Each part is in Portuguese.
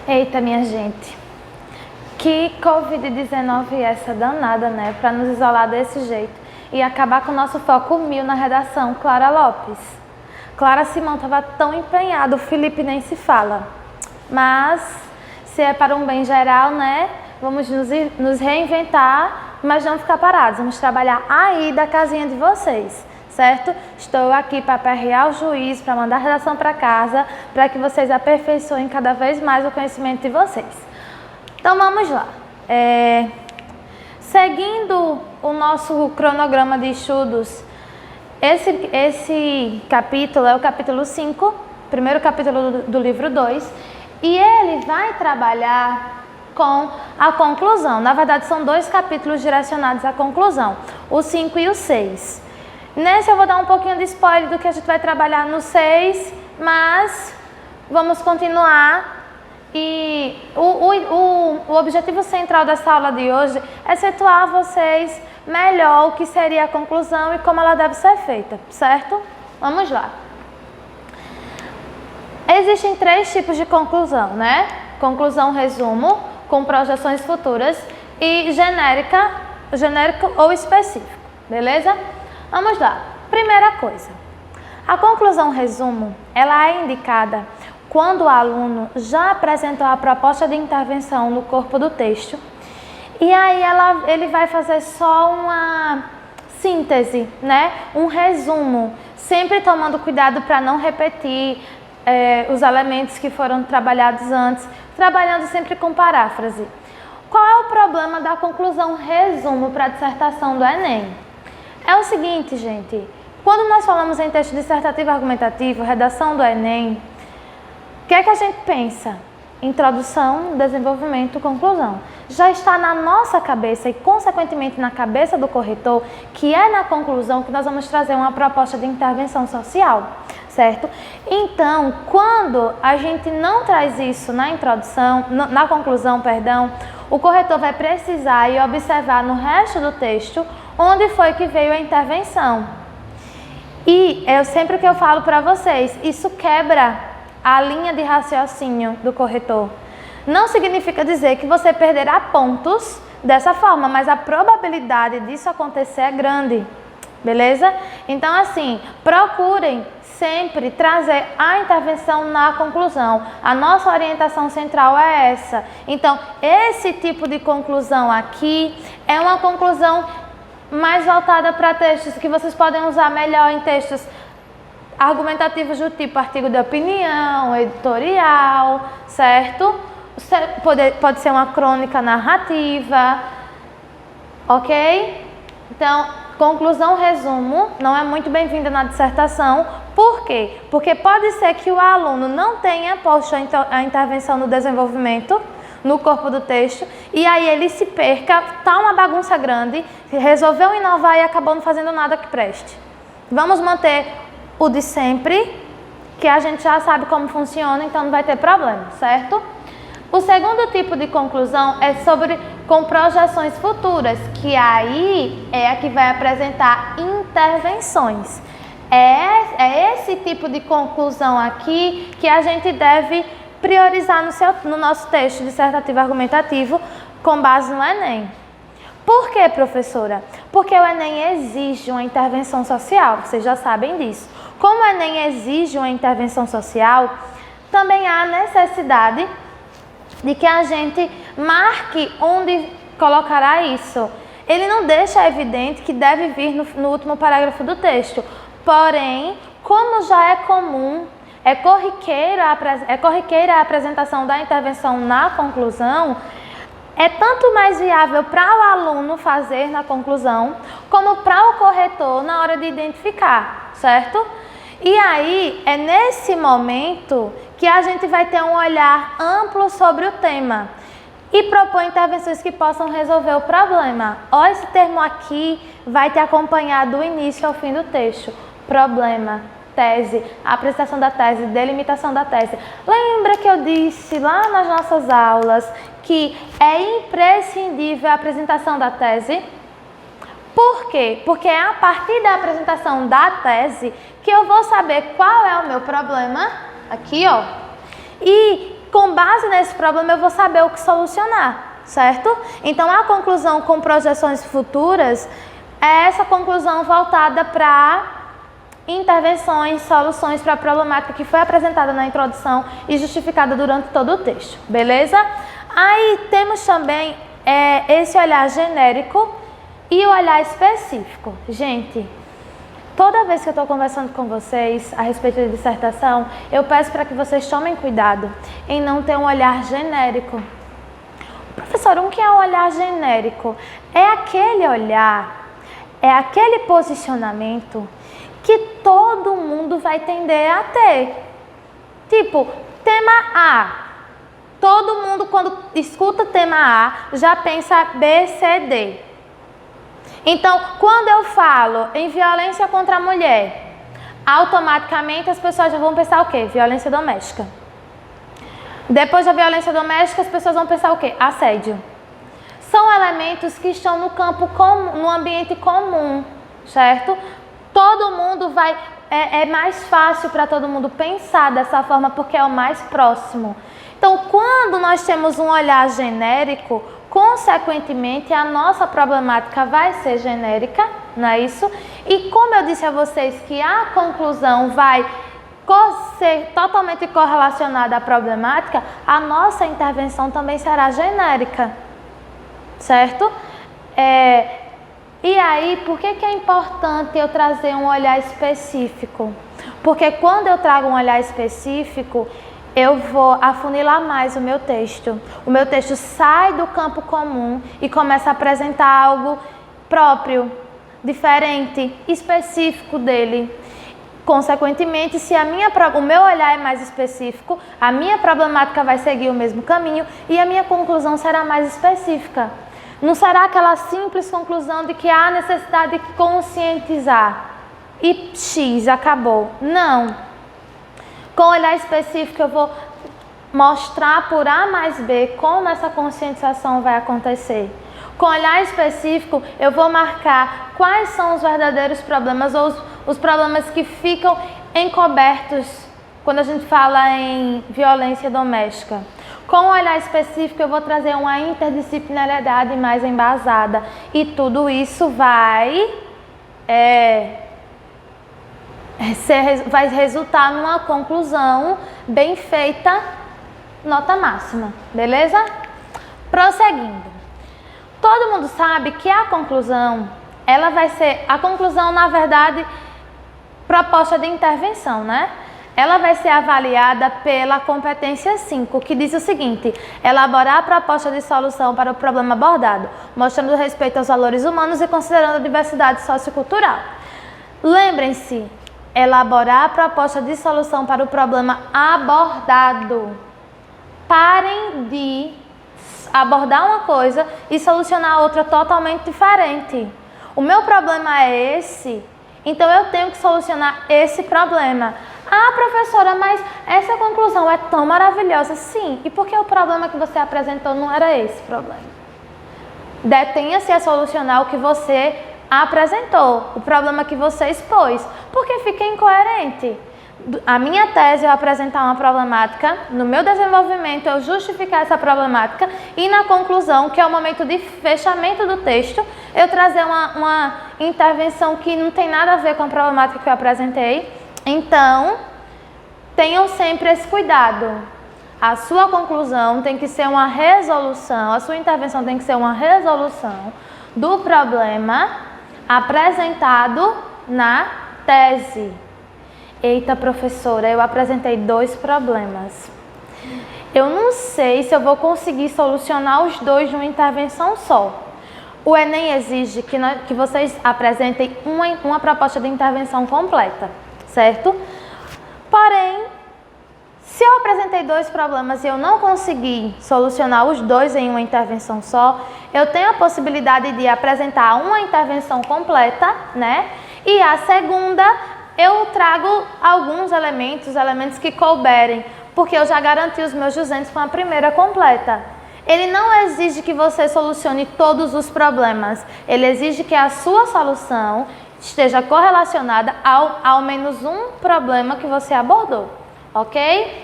Eita, minha gente, que Covid-19 é essa danada, né? Para nos isolar desse jeito e acabar com o nosso foco 1000 na redação. Clara Lopes. Clara Simão estava tão empenhada, o Felipe nem se fala. Mas, se é para um bem geral, né? Vamos nos reinventar, mas não ficar parados. Vamos trabalhar aí da casinha de vocês, certo? Estou aqui para aperrear o juiz, para mandar a redação para casa, para que vocês aperfeiçoem cada vez mais o conhecimento de vocês. Então vamos lá. Seguindo o nosso cronograma de estudos, esse capítulo é o capítulo 5, primeiro capítulo do livro 2, e ele vai trabalhar com a conclusão. Na verdade, são 2 capítulos direcionados à conclusão, o 5 e o 6. Nesse eu vou dar um pouquinho de spoiler do que a gente vai trabalhar no 6, mas vamos continuar. E o objetivo central dessa aula de hoje é situar a vocês melhor o que seria a conclusão e como ela deve ser feita, certo? Vamos lá. Existem 3 tipos de conclusão, né? Conclusão resumo, com projeções futuras, e genérico ou específico, beleza? Vamos lá. Primeira coisa, a conclusão resumo, ela é indicada quando o aluno já apresentou a proposta de intervenção no corpo do texto e aí ele vai fazer só uma síntese, né? Um resumo, sempre tomando cuidado para não repetir os elementos que foram trabalhados antes, trabalhando sempre com paráfrase. Qual é o problema da conclusão resumo para a dissertação do Enem? É o seguinte, gente, quando nós falamos em texto dissertativo argumentativo, redação do Enem, o que é que a gente pensa? Introdução, desenvolvimento, conclusão. Já está na nossa cabeça e, consequentemente, na cabeça do corretor, que é na conclusão que nós vamos trazer uma proposta de intervenção social, certo? Então, quando a gente não traz isso na introdução, na conclusão, perdão, o corretor vai precisar ir observar no resto do texto onde foi que veio a intervenção. E sempre que eu falo para vocês, isso quebra a linha de raciocínio do corretor. Não significa dizer que você perderá pontos dessa forma, mas a probabilidade disso acontecer é grande, beleza? Então, assim, procurem sempre trazer a intervenção na conclusão. A nossa orientação central é essa. Então, esse tipo de conclusão aqui é uma conclusão mais voltada para textos que vocês podem usar melhor em textos argumentativos do tipo artigo de opinião, editorial, certo? Pode ser uma crônica narrativa, ok? Então, conclusão, resumo, não é muito bem-vinda na dissertação. Por quê? Porque pode ser que o aluno não tenha posto a intervenção no desenvolvimento, no corpo do texto, e aí ele se perca, tá uma bagunça grande, resolveu inovar e acabou não fazendo nada que preste. Vamos manter o de sempre, que a gente já sabe como funciona, então não vai ter problema, certo? O segundo tipo de conclusão é com projeções futuras, que aí é a que vai apresentar intervenções. É esse tipo de conclusão aqui que a gente deve priorizar no nosso texto dissertativo argumentativo com base no Enem. Por quê, professora? Porque o Enem exige uma intervenção social, vocês já sabem disso. Como o Enem exige uma intervenção social, também há necessidade de que a gente marque onde colocará isso. Ele não deixa evidente que deve vir no último parágrafo do texto. Porém, como já é comum, é corriqueira a apresentação da intervenção na conclusão, é tanto mais viável para o aluno fazer na conclusão, como para o corretor na hora de identificar, certo? E aí, é nesse momento que a gente vai ter um olhar amplo sobre o tema e propor intervenções que possam resolver o problema. Olha, esse termo aqui vai te acompanhar do início ao fim do texto. Problema, tese, apresentação da tese, delimitação da tese. Lembra que eu disse lá nas nossas aulas que é imprescindível a apresentação da tese? Por quê? Porque é a partir da apresentação da tese que eu vou saber qual é o meu problema, aqui ó, e com base nesse problema eu vou saber o que solucionar, certo? Então a conclusão com projeções futuras é essa conclusão voltada para intervenções, soluções para a problemática que foi apresentada na introdução e justificada durante todo o texto, beleza? Aí temos também esse olhar genérico e o olhar específico. Gente, toda vez que eu estou conversando com vocês a respeito de dissertação, eu peço para que vocês tomem cuidado em não ter um olhar genérico. Professor, o que é o olhar genérico? É aquele olhar, é aquele posicionamento que todo mundo vai tender a ter. Tipo, tema A. Todo mundo, quando escuta tema A, já pensa B, C, D. Então, quando eu falo em violência contra a mulher, automaticamente as pessoas já vão pensar o quê? Violência doméstica. Depois da violência doméstica, as pessoas vão pensar o quê? Assédio. São elementos que estão no campo comum, no ambiente comum, certo? Todo mundo vai... É mais fácil para todo mundo pensar dessa forma porque é o mais próximo. Então, quando nós temos um olhar genérico, consequentemente, a nossa problemática vai ser genérica, não é isso? E como eu disse a vocês que a conclusão vai ser totalmente correlacionada à problemática, a nossa intervenção também será genérica, certo? E aí, por que é importante eu trazer um olhar específico? Porque quando eu trago um olhar específico, eu vou afunilar mais o meu texto. O meu texto sai do campo comum e começa a apresentar algo próprio, diferente, específico dele. Consequentemente, se o meu olhar é mais específico, a minha problemática vai seguir o mesmo caminho e a minha conclusão será mais específica. Não será aquela simples conclusão de que há necessidade de conscientizar e X, acabou. Não. Com olhar específico eu vou mostrar por A mais B como essa conscientização vai acontecer. Com olhar específico eu vou marcar quais são os verdadeiros problemas ou os problemas que ficam encobertos quando a gente fala em violência doméstica. Com um olhar específico eu vou trazer uma interdisciplinariedade mais embasada e tudo isso vai resultar numa conclusão bem feita, nota máxima, beleza? Prosseguindo. Todo mundo sabe que a conclusão, ela vai ser, a conclusão na verdade, proposta de intervenção, né? Ela vai ser avaliada pela competência 5, que diz o seguinte: elaborar a proposta de solução para o problema abordado, mostrando respeito aos valores humanos e considerando a diversidade sociocultural. Lembrem-se, elaborar a proposta de solução para o problema abordado. Parem de abordar uma coisa e solucionar outra totalmente diferente. O meu problema é esse, então eu tenho que solucionar esse problema. Ah, professora, mas essa conclusão é tão maravilhosa. Sim, e por que o problema que você apresentou não era esse problema? Detenha-se a solucionar o que você apresentou, o problema que você expôs, porque fica incoerente. A minha tese é apresentar uma problemática, no meu desenvolvimento eu justificar essa problemática e na conclusão, que é o momento de fechamento do texto, eu trazer uma intervenção que não tem nada a ver com a problemática que eu apresentei. Então, tenham sempre esse cuidado. A sua conclusão tem que ser uma resolução, a sua intervenção tem que ser uma resolução do problema apresentado na tese. Eita, professora, eu apresentei 2 problemas. Eu não sei se eu vou conseguir solucionar os 2 de uma intervenção só. O Enem exige que vocês apresentem uma proposta de intervenção completa, certo? Porém, se eu apresentei 2 problemas e eu não consegui solucionar os 2 em uma intervenção só, eu tenho a possibilidade de apresentar uma intervenção completa, né? E a segunda, eu trago alguns elementos que couberem, porque eu já garanti os meus 200 com a primeira completa. Ele não exige que você solucione todos os problemas, ele exige que a sua solução esteja correlacionada ao menos um problema que você abordou, ok?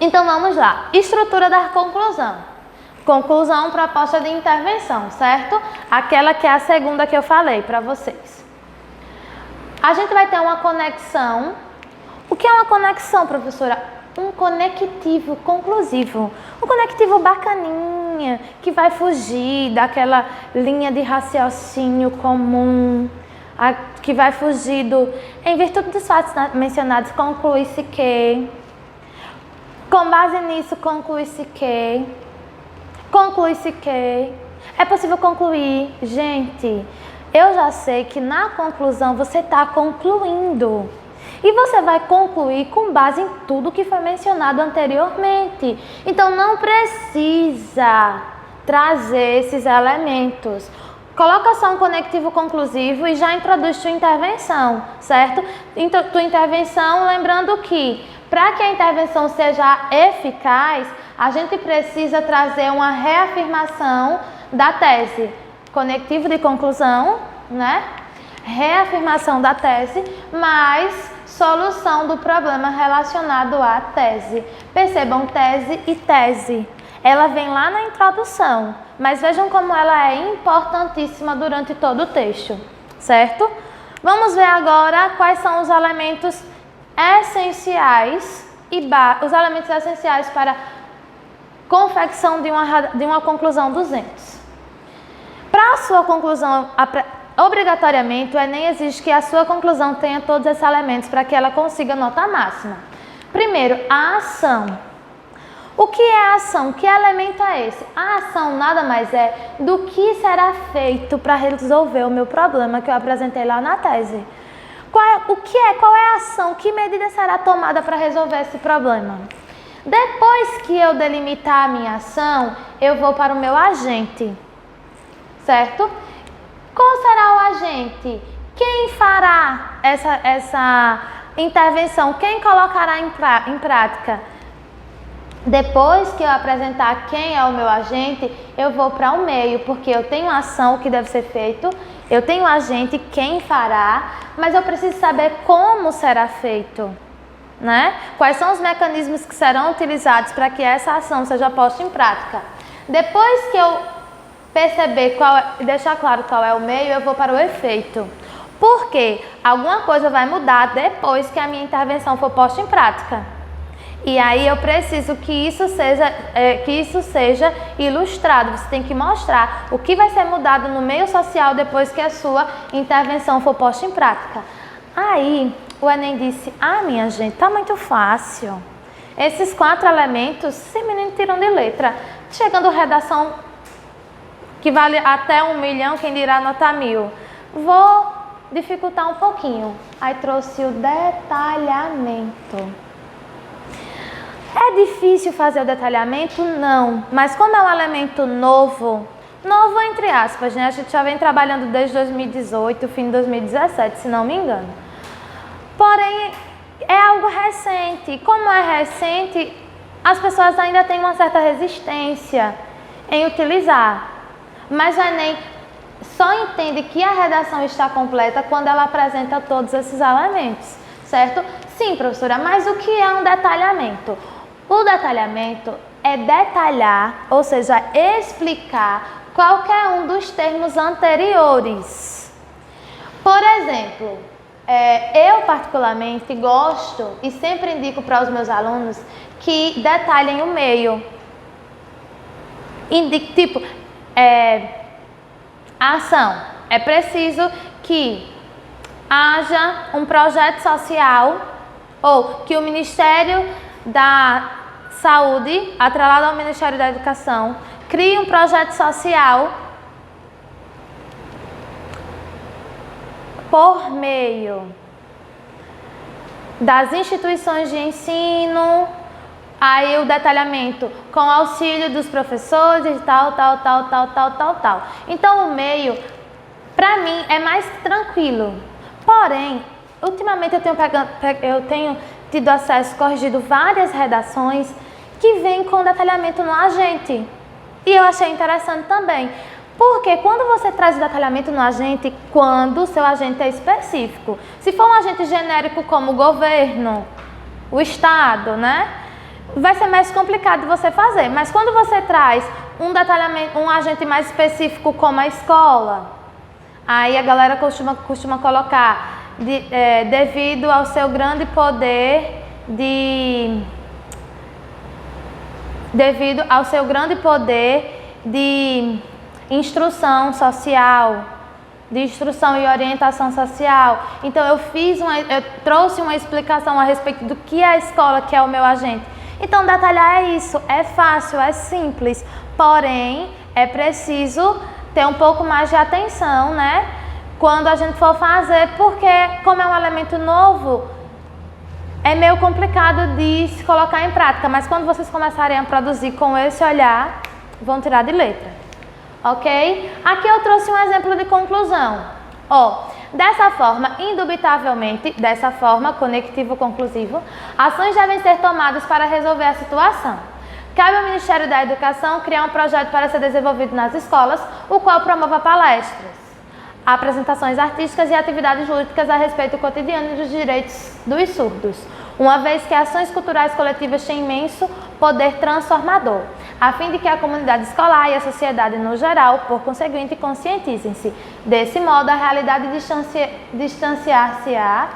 Então vamos lá, estrutura da conclusão. Conclusão, proposta de intervenção, certo? Aquela que é a segunda que eu falei para vocês. A gente vai ter uma conexão. O que é uma conexão, professora? Um conectivo conclusivo. Um conectivo bacaninha, que vai fugir daquela linha de raciocínio comum, que vai fugir do... Em virtude dos fatos mencionados, conclui-se que... Com base nisso, conclui-se que... Conclui-se que... É possível concluir. Gente, eu já sei que na conclusão você está concluindo. E você vai concluir com base em tudo que foi mencionado anteriormente. Então, não precisa trazer esses elementos. Coloca só um conectivo conclusivo e já introduz tua intervenção, certo? Tua intervenção, lembrando que para que a intervenção seja eficaz, a gente precisa trazer uma reafirmação da tese. Conectivo de conclusão, né? Reafirmação da tese, mais solução do problema relacionado à tese. Percebam, tese e tese. Ela vem lá na introdução, mas vejam como ela é importantíssima durante todo o texto, certo? Vamos ver agora quais são os elementos essenciais os elementos essenciais para confecção de uma conclusão 200. Para a sua conclusão, obrigatoriamente, o Enem exige que a sua conclusão tenha todos esses elementos para que ela consiga nota máxima. Primeiro, a ação. O que é a ação? Que elemento é esse? A ação nada mais é do que será feito para resolver o meu problema que eu apresentei lá na tese. Qual é a ação? Que medida será tomada para resolver esse problema? Depois que eu delimitar a minha ação, eu vou para o meu agente, certo? Qual será o agente? Quem fará essa intervenção? Quem colocará em prática? Depois que eu apresentar quem é o meu agente, eu vou para o meio, porque eu tenho a ação que deve ser feito, eu tenho o agente, quem fará, mas eu preciso saber como será feito, né? Quais são os mecanismos que serão utilizados para que essa ação seja posta em prática. Depois que eu perceber e deixar claro qual é o meio, eu vou para o efeito. Porque alguma coisa vai mudar depois que a minha intervenção for posta em prática. E aí eu preciso que isso seja ilustrado. Você tem que mostrar o que vai ser mudado no meio social depois que a sua intervenção for posta em prática. Aí o Enem disse, minha gente, tá muito fácil. Esses 4 elementos, esse menino tiram de letra. Chegando redação que vale até 1 milhão, quem dirá nota 1000. Vou dificultar um pouquinho. Aí trouxe o detalhamento. É difícil fazer o detalhamento? Não. Mas como é um elemento novo entre aspas, né? A gente já vem trabalhando desde 2018, fim de 2017, se não me engano. Porém, é algo recente. Como é recente, as pessoas ainda têm uma certa resistência em utilizar. Mas o Enem só entende que a redação está completa quando ela apresenta todos esses elementos, certo? Sim, professora, mas o que é um detalhamento? O detalhamento é detalhar, ou seja, explicar qualquer um dos termos anteriores. Por exemplo, eu particularmente gosto e sempre indico para os meus alunos que detalhem o meio. A ação. É preciso que haja um projeto social ou que o Ministério da Saúde, atrelado ao Ministério da Educação, crie um projeto social por meio das instituições de ensino, aí o detalhamento com auxílio dos professores e tal. Então o meio, para mim, é mais tranquilo. Porém, ultimamente eu tenho tido acesso, corrigido várias redações que vêm com detalhamento no agente. E eu achei interessante também. Porque quando você traz o detalhamento no agente, quando o seu agente é específico. Se for um agente genérico como o governo, o Estado, né? vai ser mais complicado de você fazer. Mas quando você traz um detalhamento, um agente mais específico como a escola, aí a galera costuma colocar devido ao seu grande poder de instrução social, de instrução e orientação social. Então eu trouxe uma explicação a respeito do que é a escola, que é o meu agente. Então detalhar é isso, é fácil, é simples, porém é preciso ter um pouco mais de atenção, né? Quando a gente for fazer, porque como é um elemento novo, é meio complicado de se colocar em prática, mas quando vocês começarem a produzir com esse olhar, vão tirar de letra, ok? Aqui eu trouxe um exemplo de conclusão. Dessa forma, indubitavelmente, conectivo conclusivo, ações devem ser tomadas para resolver a situação. Cabe ao Ministério da Educação criar um projeto para ser desenvolvido nas escolas, o qual promova palestras, apresentações artísticas e atividades lúdicas a respeito do cotidiano e dos direitos dos surdos, uma vez que ações culturais coletivas têm imenso poder transformador, a fim de que a comunidade escolar e a sociedade no geral, por conseguinte, conscientizem-se. Desse modo, a realidade distanciar-se-á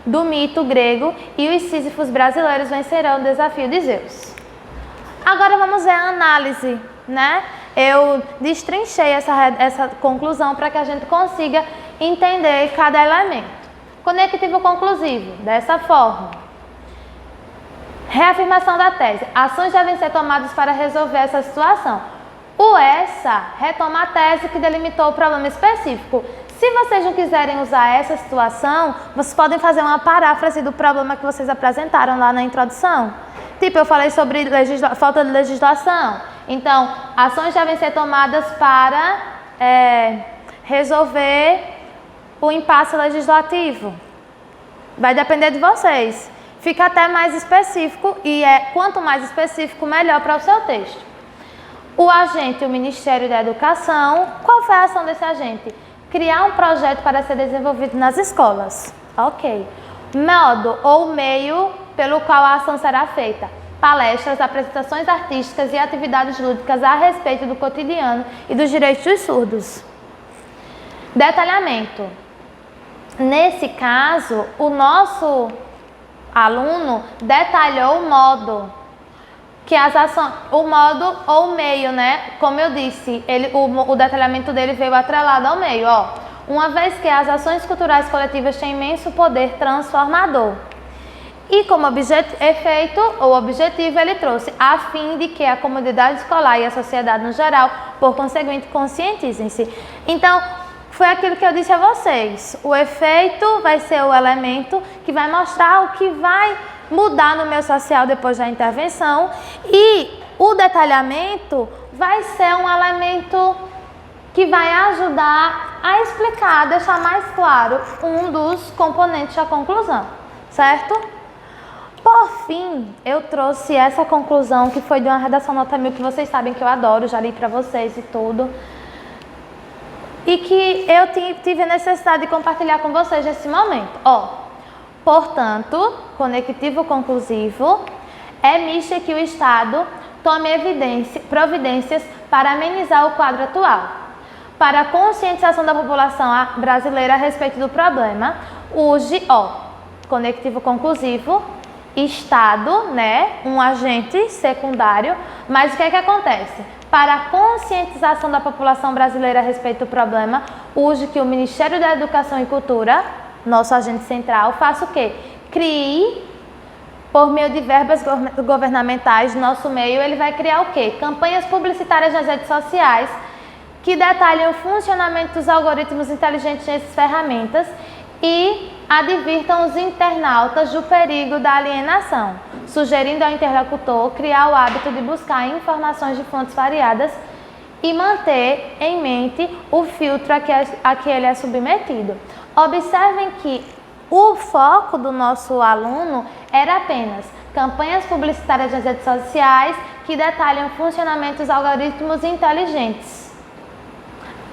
do mito grego e os sísifos brasileiros vencerão o desafio de Zeus. Agora vamos ver a análise, né? Eu destrinchei essa conclusão para que a gente consiga entender cada elemento. Conectivo conclusivo, dessa forma. Reafirmação da tese. Ações devem ser tomadas para resolver essa situação. O essa retoma a tese que delimitou o problema específico. Se vocês não quiserem usar essa situação, vocês podem fazer uma paráfrase do problema que vocês apresentaram lá na introdução. Tipo, eu falei sobre falta de legislação. Então, ações devem ser tomadas para resolver o impasse legislativo. Vai depender de vocês. Fica até mais específico e quanto mais específico, melhor para o seu texto. O agente, o Ministério da Educação, qual foi a ação desse agente? Criar um projeto para ser desenvolvido nas escolas. Ok. Modo ou meio pelo qual a ação será feita. Palestras, apresentações artísticas e atividades lúdicas a respeito do cotidiano e dos direitos dos surdos. Detalhamento. Nesse caso, o nosso aluno detalhou o modo, o modo ou meio, né? Como eu disse, o detalhamento dele veio atrelado ao meio, uma vez que as ações culturais coletivas têm imenso poder transformador. E como efeito ou objetivo, ele trouxe a fim de que a comunidade escolar e a sociedade no geral, por conseguinte, conscientizem-se. Então, foi aquilo que eu disse a vocês. O efeito vai ser o elemento que vai mostrar o que vai mudar no meio social depois da intervenção. E o detalhamento vai ser um elemento que vai ajudar a explicar, deixar mais claro um dos componentes da conclusão, certo? Por fim, eu trouxe essa conclusão que foi de uma redação nota 1000 que vocês sabem que eu adoro, já li para vocês e tudo. E que eu tive a necessidade de compartilhar com vocês nesse momento. Portanto, conectivo conclusivo, é misto que o Estado tome providências para amenizar o quadro atual. Para a conscientização da população brasileira a respeito do problema, use, conectivo conclusivo, Estado, né, um agente secundário, mas o que é que acontece? Para a conscientização da população brasileira a respeito do problema, urge que o Ministério da Educação e Cultura, nosso agente central, faça o quê? Crie, por meio de verbas governamentais, nosso meio, ele vai criar o quê? Campanhas publicitárias nas redes sociais que detalhem o funcionamento dos algoritmos inteligentes nessas ferramentas e advirtam os internautas do perigo da alienação, sugerindo ao interlocutor criar o hábito de buscar informações de fontes variadas e manter em mente o filtro a que ele é submetido. Observem que o foco do nosso aluno era apenas campanhas publicitárias nas redes sociais que detalham o funcionamento dos algoritmos inteligentes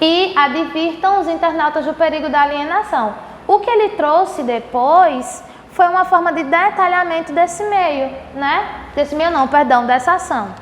e advirtam os internautas do perigo da alienação. O que ele trouxe depois foi uma forma de detalhamento desse meio, né? Desse meio não, perdão, dessa ação.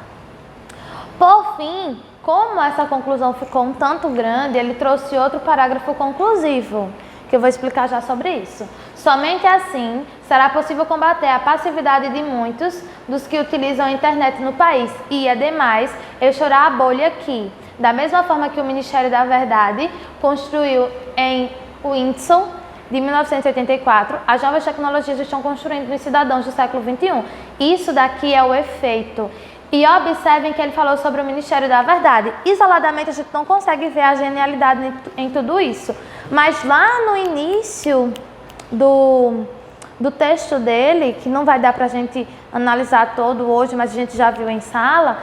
Por fim, como essa conclusão ficou um tanto grande, ele trouxe outro parágrafo conclusivo, que eu vou explicar já sobre isso. Somente assim será possível combater a passividade de muitos dos que utilizam a internet no país e, ademais, estourar a bolha que, da mesma forma que o Ministério da Verdade construiu em Windsor, de 1984, as novas tecnologias estão construindo nos cidadãos do século XXI. Isso daqui é o efeito. E observem que ele falou sobre o Ministério da Verdade. Isoladamente a gente não consegue ver a genialidade em tudo isso. Mas lá no início do texto dele, que não vai dar para a gente analisar todo hoje, mas a gente já viu em sala,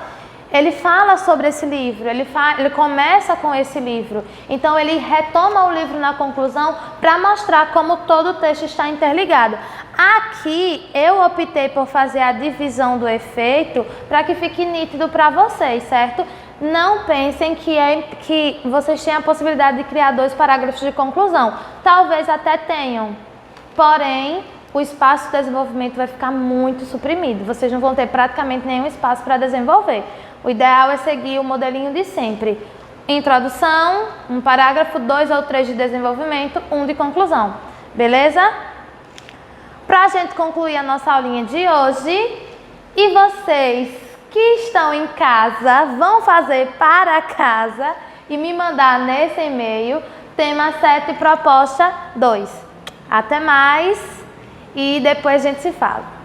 ele fala sobre esse livro, ele começa com esse livro. Então ele retoma o livro na conclusão para mostrar como todo o texto está interligado. Aqui eu optei por fazer a divisão do efeito para que fique nítido para vocês, certo? Não pensem que vocês têm a possibilidade de criar 2 parágrafos de conclusão. Talvez até tenham, porém o espaço de desenvolvimento vai ficar muito suprimido. Vocês não vão ter praticamente nenhum espaço para desenvolver. O ideal é seguir o modelinho de sempre. Introdução, 1 parágrafo, 2 ou 3 de desenvolvimento, 1 de conclusão. Beleza? Para a gente concluir a nossa aulinha de hoje, e vocês que estão em casa, vão fazer para casa e me mandar nesse e-mail, tema 7, proposta 2. Até mais e depois a gente se fala.